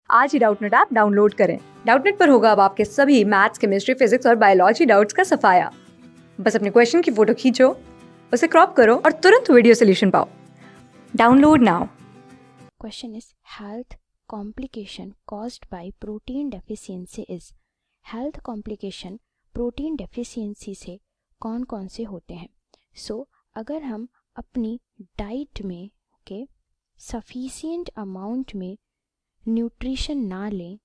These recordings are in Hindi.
आज ही डाउटनेट ऐप डाउनलोड करें। डाउटनेट पर होगा अब आपके सभी मैथ्स, केमिस्ट्री, फिजिक्स और बायोलॉजी डाउट्स का सफाया। बस अपने क्वेश्चन की फोटो खींचो, उसे क्रॉप करो और तुरंत वीडियो सोल्यूशन पाओ। Download now. Question is health complication caused by protein deficiency is health complication protein deficiency से कौन कौन से होते हैं। अगर हम अपनी डाइट में सफिशिएंट अमाउंट में न्यूट्रिशन ना लें,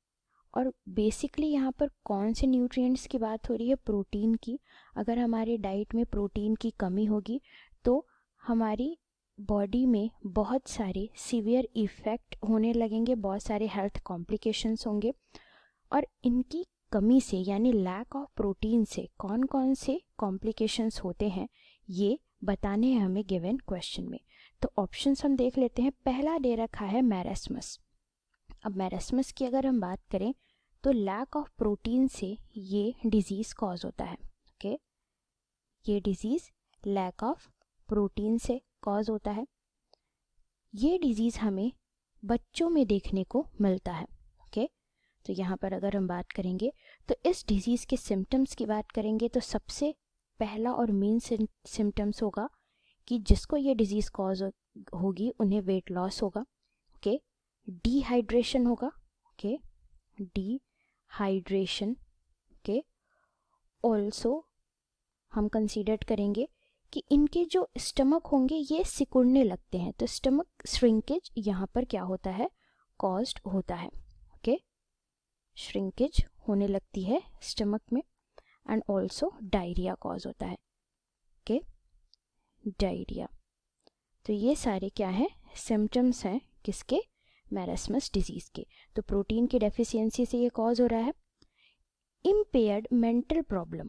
और बेसिकली यहाँ पर कौन से न्यूट्रिएंट्स की बात हो रही है, प्रोटीन की। अगर हमारे डाइट में प्रोटीन की कमी होगी तो हमारी बॉडी में बहुत सारे सीवियर इफ़ेक्ट होने लगेंगे, बहुत सारे हेल्थ कॉम्प्लिकेशंस होंगे। और इनकी कमी से यानी लैक ऑफ प्रोटीन से कौन कौन से कॉम्प्लिकेशंस होते हैं ये बताने हैं हमें गिवन क्वेश्चन में। तो ऑप्शंस हम देख लेते हैं। पहला दे रखा है मैरेस्मस। अब मैरेस्मस की अगर हम बात करें तो लैक ऑफ प्रोटीन से ये डिजीज़ कॉज होता है। ये डिजीज़ लैक ऑफ प्रोटीन से कॉज होता है। ये डिजीज़ हमें बच्चों में देखने को मिलता है। तो यहाँ पर अगर हम बात करेंगे तो इस डिजीज़ के सिम्टम्स की बात करेंगे तो सबसे पहला और मेन सिम्टम्स होगा कि जिसको ये डिजीज़ कॉज होगी उन्हें वेट लॉस होगा। डिहाइड्रेशन होगा। डिहाइड्रेशन ऑल्सो हम कंसीडर करेंगे कि इनके जो स्टमक होंगे ये सिकुड़ने लगते हैं, तो स्टमक श्रिंकेज यहाँ पर क्या होता है, कॉज्ड होता है। श्रिंकेज होने लगती है स्टमक में। एंड ऑल्सो डायरिया कॉज होता है। डायरिया। तो ये सारे क्या हैं, सिम्टम्स हैं किसके, मैरेस्मस डिजीज के। तो प्रोटीन की डेफिशिएंसी से ये कॉज हो रहा है। Impaired mental problem.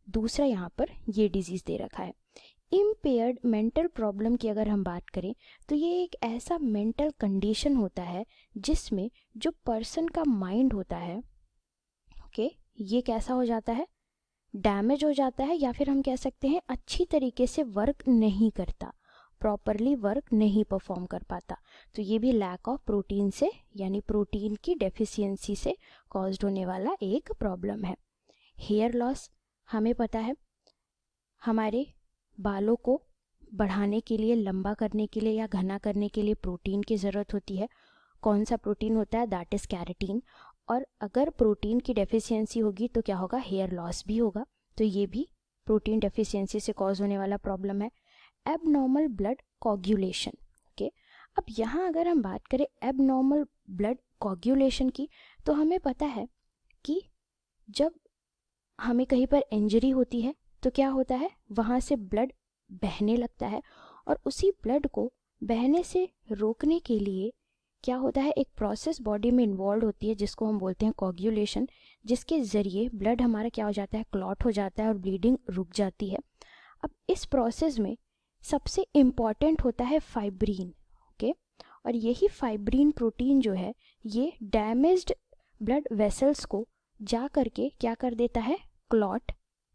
दूसरा यहाँ पर ये डिजीज दे रखा है। इम्पेयर्ड मेंटल प्रॉब्लम की अगर हम बात करें तो ये एक ऐसा मेंटल कंडीशन होता है जिसमें जो पर्सन का माइंड होता है ये कैसा हो जाता है, डैमेज हो जाता है, या फिर हम कह सकते हैं अच्छी तरीके से वर्क नहीं करता, प्रॉपरली वर्क नहीं परफॉर्म कर पाता। तो ये भी लैक ऑफ प्रोटीन से यानी प्रोटीन की डेफिशिएंसी से कॉज्ड होने वाला एक प्रॉब्लम है। हेयर लॉस, हमें पता है हमारे बालों को बढ़ाने के लिए, लंबा करने के लिए या घना करने के लिए प्रोटीन की ज़रूरत होती है। कौन सा प्रोटीन होता है, दैट इज़ कैरेटीन। और अगर प्रोटीन की डेफिशिएंसी होगी तो क्या होगा, हेयर लॉस भी होगा। तो ये भी प्रोटीन डेफिशिएंसी से कॉज होने वाला प्रॉब्लम है। Abnormal blood coagulation. अब यहाँ अगर हम बात करें एबनॉर्मल ब्लड कोगुलेशन की तो हमें पता है कि जब हमें कहीं पर इंजरी होती है तो क्या होता है, वहाँ से ब्लड बहने लगता है, और उसी ब्लड को बहने से रोकने के लिए क्या होता है, एक प्रोसेस बॉडी में इन्वॉल्व होती है जिसको हम बोलते हैं कोगुलेशन, जिसके ज़रिए ब्लड हमारा क्या हो जाता है, क्लॉट हो जाता है और ब्लीडिंग रुक जाती है। अब इस प्रोसेस में सबसे इम्पॉर्टेंट होता है फाइब्रिन। और यही फाइब्रिन प्रोटीन जो है ये डैमेज्ड ब्लड वेसल्स को जा करके क्या कर देता है, क्लॉट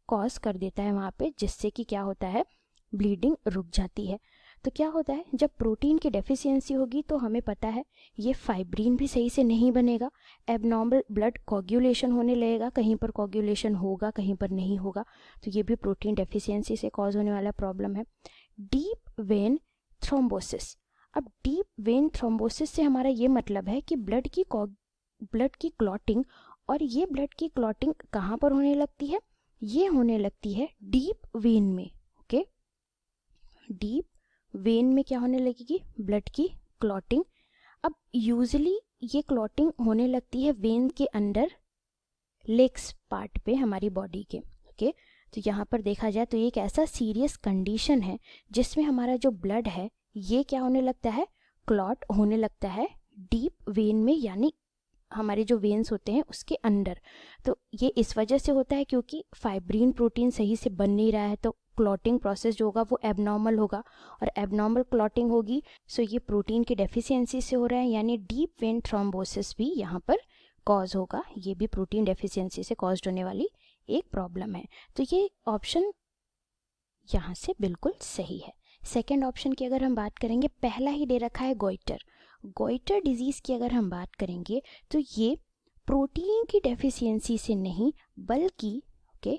कॉज कर देता है वहाँ पे, जिससे कि क्या होता है, ब्लीडिंग रुक जाती है। तो क्या होता है, जब प्रोटीन की डेफिशिएंसी होगी तो हमें पता है ये फाइब्रिन भी सही से नहीं बनेगा, एबनॉर्मल ब्लड कोगुलेशन होने लगेगा, कहीं पर कोगुलेशन होगा कहीं पर नहीं होगा। तो ये भी प्रोटीन डेफिशिएंसी से कॉज होने वाला प्रॉब्लम है। Deep vein thrombosis. अब डीप वेन थ्रोम्बोसिस से हमारा ये मतलब है कि ब्लड की क्लॉटिंग, और ये ब्लड की क्लॉटिंग कहाँ पर होने लगती है, ये होने लगती है डीप वेन में। डीप वेन में क्या होने लगेगी, ब्लड की क्लॉटिंग। अब यूजुअली ये क्लॉटिंग होने लगती है वेन के अंदर, लेग्स पार्ट पे हमारी बॉडी के। तो यहाँ पर देखा जाए तो ये एक ऐसा सीरियस कंडीशन है जिसमें हमारा जो ब्लड है ये क्या होने लगता है, क्लॉट होने लगता है डीप वेन में, यानी हमारे जो वेन्स होते हैं उसके अंदर। तो ये इस वजह से होता है क्योंकि फाइब्रिन प्रोटीन सही से बन नहीं रहा है, तो क्लॉटिंग प्रोसेस जो होगा वो एबनॉर्मल होगा, और एबनॉर्मल क्लॉटिंग होगी सो ये प्रोटीन की डेफिशिएंसी से हो रहा है, यानी डीप वेन थ्रोम्बोसिस भी यहाँ पर कॉज होगा। ये भी प्रोटीन डेफिशिएंसी से कॉज होने वाली एक प्रॉब्लम है। तो ये ऑप्शन यहाँ से बिल्कुल सही है। सेकेंड ऑप्शन की अगर हम बात करेंगे, पहला ही दे रखा है गोइटर। गोइटर डिजीज़ की अगर हम बात करेंगे तो ये प्रोटीन की डेफिशिएंसी से नहीं बल्कि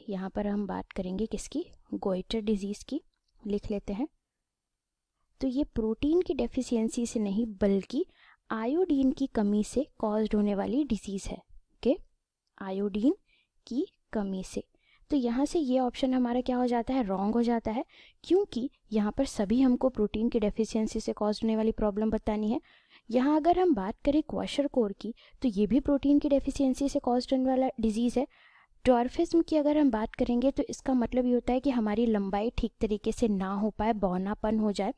यहाँ पर हम बात करेंगे किसकी, गोइटर डिजीज़ की, लिख लेते हैं। तो ये प्रोटीन की डेफिशिएंसी से नहीं बल्कि आयोडीन की कमी से कॉज्ड होने वाली डिजीज़ है। आयोडीन की कमी से। तो यहाँ से ये ऑप्शन हमारा क्या हो जाता है, रॉन्ग हो जाता है, क्योंकि यहाँ पर सभी हमको प्रोटीन की डेफिशिएंसी से कॉज होने वाली प्रॉब्लम बतानी है। यहाँ अगर हम बात करें क्वाशरकोर की तो ये भी प्रोटीन की डेफिशिएंसी से कॉज होने वाला डिजीज़ है। ड्वार्फिज्म की अगर हम बात करेंगे तो इसका मतलब ये होता है कि हमारी लंबाई ठीक तरीके से ना हो पाए, बौनापन हो जाए।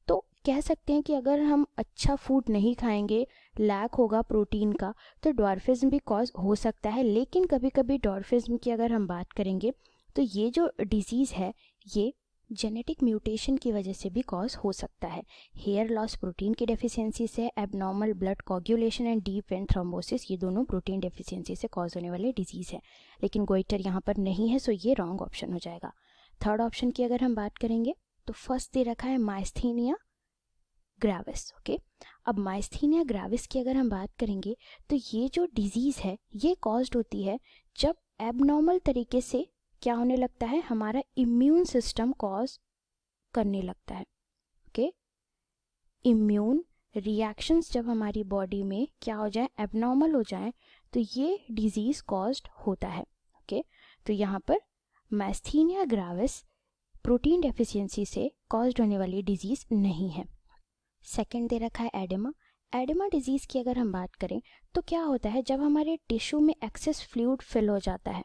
तो कह सकते हैं कि अगर हम अच्छा फूड नहीं खाएंगे, लैक होगा प्रोटीन का, तो ड्वार्फिज्म भी कॉज हो सकता है। लेकिन कभी कभी ड्वार्फिज्म की अगर हम बात करेंगे तो ये जो डिजीज़ है ये जेनेटिक म्यूटेशन की वजह से भी कॉज हो सकता है। हेयर लॉस प्रोटीन की डेफिशिएंसी से, abnormal blood coagulation and deep vein thrombosis ये दोनों प्रोटीन डेफिशिएंसी से कॉज होने वाले डिजीज़ है। लेकिन गोइटर यहाँ पर नहीं है, सो ये रॉन्ग ऑप्शन हो जाएगा। थर्ड ऑप्शन की अगर हम बात करेंगे तो फर्स्ट दे रखा है माइस्थीनिया ग्रेविस। अब माइस्थीनिया ग्रेविस की अगर हम बात करेंगे तो ये जो डिजीज़ है ये कॉज्ड होती है जब एबनॉर्मल तरीके से क्या होने लगता है, हमारा इम्यून सिस्टम कॉज करने लगता है। इम्यून रिएक्शंस जब हमारी बॉडी में क्या हो जाए, एबनॉर्मल हो जाए, तो ये डिजीज़ कॉज्ड होता है। तो यहाँ पर माइस्थीनिया ग्रेविस प्रोटीन डेफिशिएंसी से कॉज्ड होने वाली डिजीज़ नहीं है। सेकंड दे रखा है एडेमा। एडेमा डिजीज़ की अगर हम बात करें तो क्या होता है, जब हमारे टिश्यू में एक्सेस फ्लूइड फिल हो जाता है,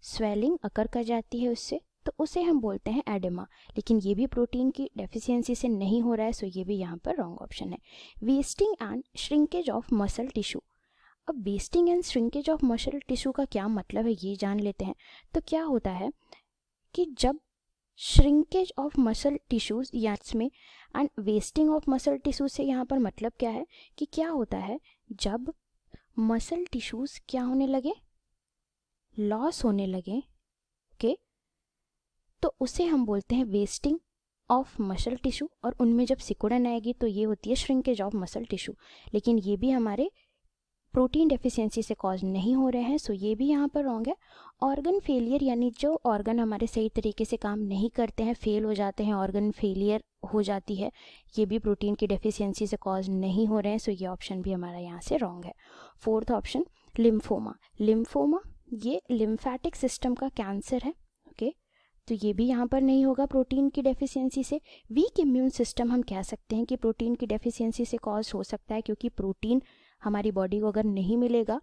स्वेलिंग अकर कर जाती है उससे, तो उसे हम बोलते हैं एडेमा। लेकिन ये भी प्रोटीन की डेफिशिएंसी से नहीं हो रहा है, सो ये भी यहाँ पर रॉन्ग ऑप्शन है। Wasting and shrinkage of muscle tissue. अब wasting and shrinkage of muscle tissue का क्या मतलब है ये जान लेते हैं। तो क्या होता है कि जब श्रिंकेज ऑफ मसल टिश्यूज या इसमें and wasting of muscle tissues से यहाँ पर मतलब क्या है कि क्या होता है, जब मसल टिश्यूज क्या होने लगे, लॉस होने लगे, तो उसे हम बोलते हैं वेस्टिंग ऑफ मसल टिश्यू, और उनमें जब सिकुड़न आएगी तो ये होती है श्रिंकेज ऑफ मसल टिश्यू। लेकिन ये भी हमारे प्रोटीन डेफिशिएंसी से कॉज नहीं हो रहे हैं, सो ये भी यहाँ पर रॉन्ग है। ऑर्गन फेलियर यानी जो ऑर्गन हमारे सही तरीके से काम नहीं करते हैं, फेल हो जाते हैं, ऑर्गन फेलियर हो जाती है, ये भी प्रोटीन की डेफिशिएंसी से कॉज नहीं हो रहे हैं, सो ये ऑप्शन भी हमारा यहाँ से रॉन्ग है। Fourth option lymphoma. लिम्फोमा ये लिम्फेटिक सिस्टम का कैंसर है। तो ये भी यहाँ पर नहीं होगा प्रोटीन की डेफिशिएंसी से। वीक इम्यून सिस्टम हम कह सकते हैं कि प्रोटीन की डेफिशिएंसी से कॉज हो सकता है, क्योंकि प्रोटीन हमारी बॉडी को अगर नहीं मिलेगा,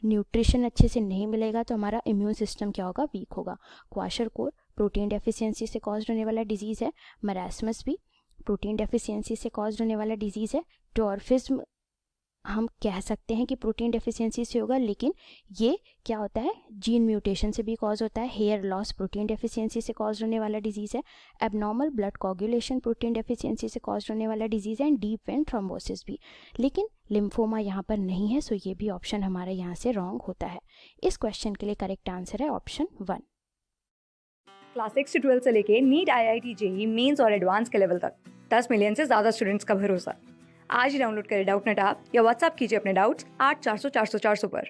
न्यूट्रिशन अच्छे से नहीं मिलेगा, तो हमारा इम्यून सिस्टम क्या होगा, वीक होगा। क्वाशरकोर प्रोटीन डेफिशिएंसी से कॉज होने वाला डिजीज़ है। मरास्मस भी प्रोटीन डेफिशिएंसी से कॉज होने वाला डिजीज़ है। ड्वार्फिज्म हम कह सकते हैं कि प्रोटीन डेफिशिएंसी से होगा, लेकिन ये क्या होता है, जीन म्यूटेशन से भी कॉज होता है। हेयर लॉस प्रोटीन डेफिशिएंसी से कॉज होने वाला डिजीज़ है। Abnormal blood coagulation protein deficiency से कॉज होने वाला डिजीज़ है, एंड डीप वेन थ्रोम्बोसिस भी। लेकिन लिम्फोमा यहाँ पर नहीं है, सो ये भी ऑप्शन हमारा यहाँ से रॉन्ग होता है। इस क्वेश्चन के लिए करेक्ट आंसर है ऑप्शन 1। क्लास 6 से 12 से लेके नीट, IIT, JEE मेंस और एडवांस के लेवल तक 10 मिलियन से ज़्यादा स्टूडेंट्स का भरोसा। आज ही डाउनलोड करें डाउटनेट ऐप या व्हाट्सएप कीजिए अपने डाउट्स 8400 400 400 पर।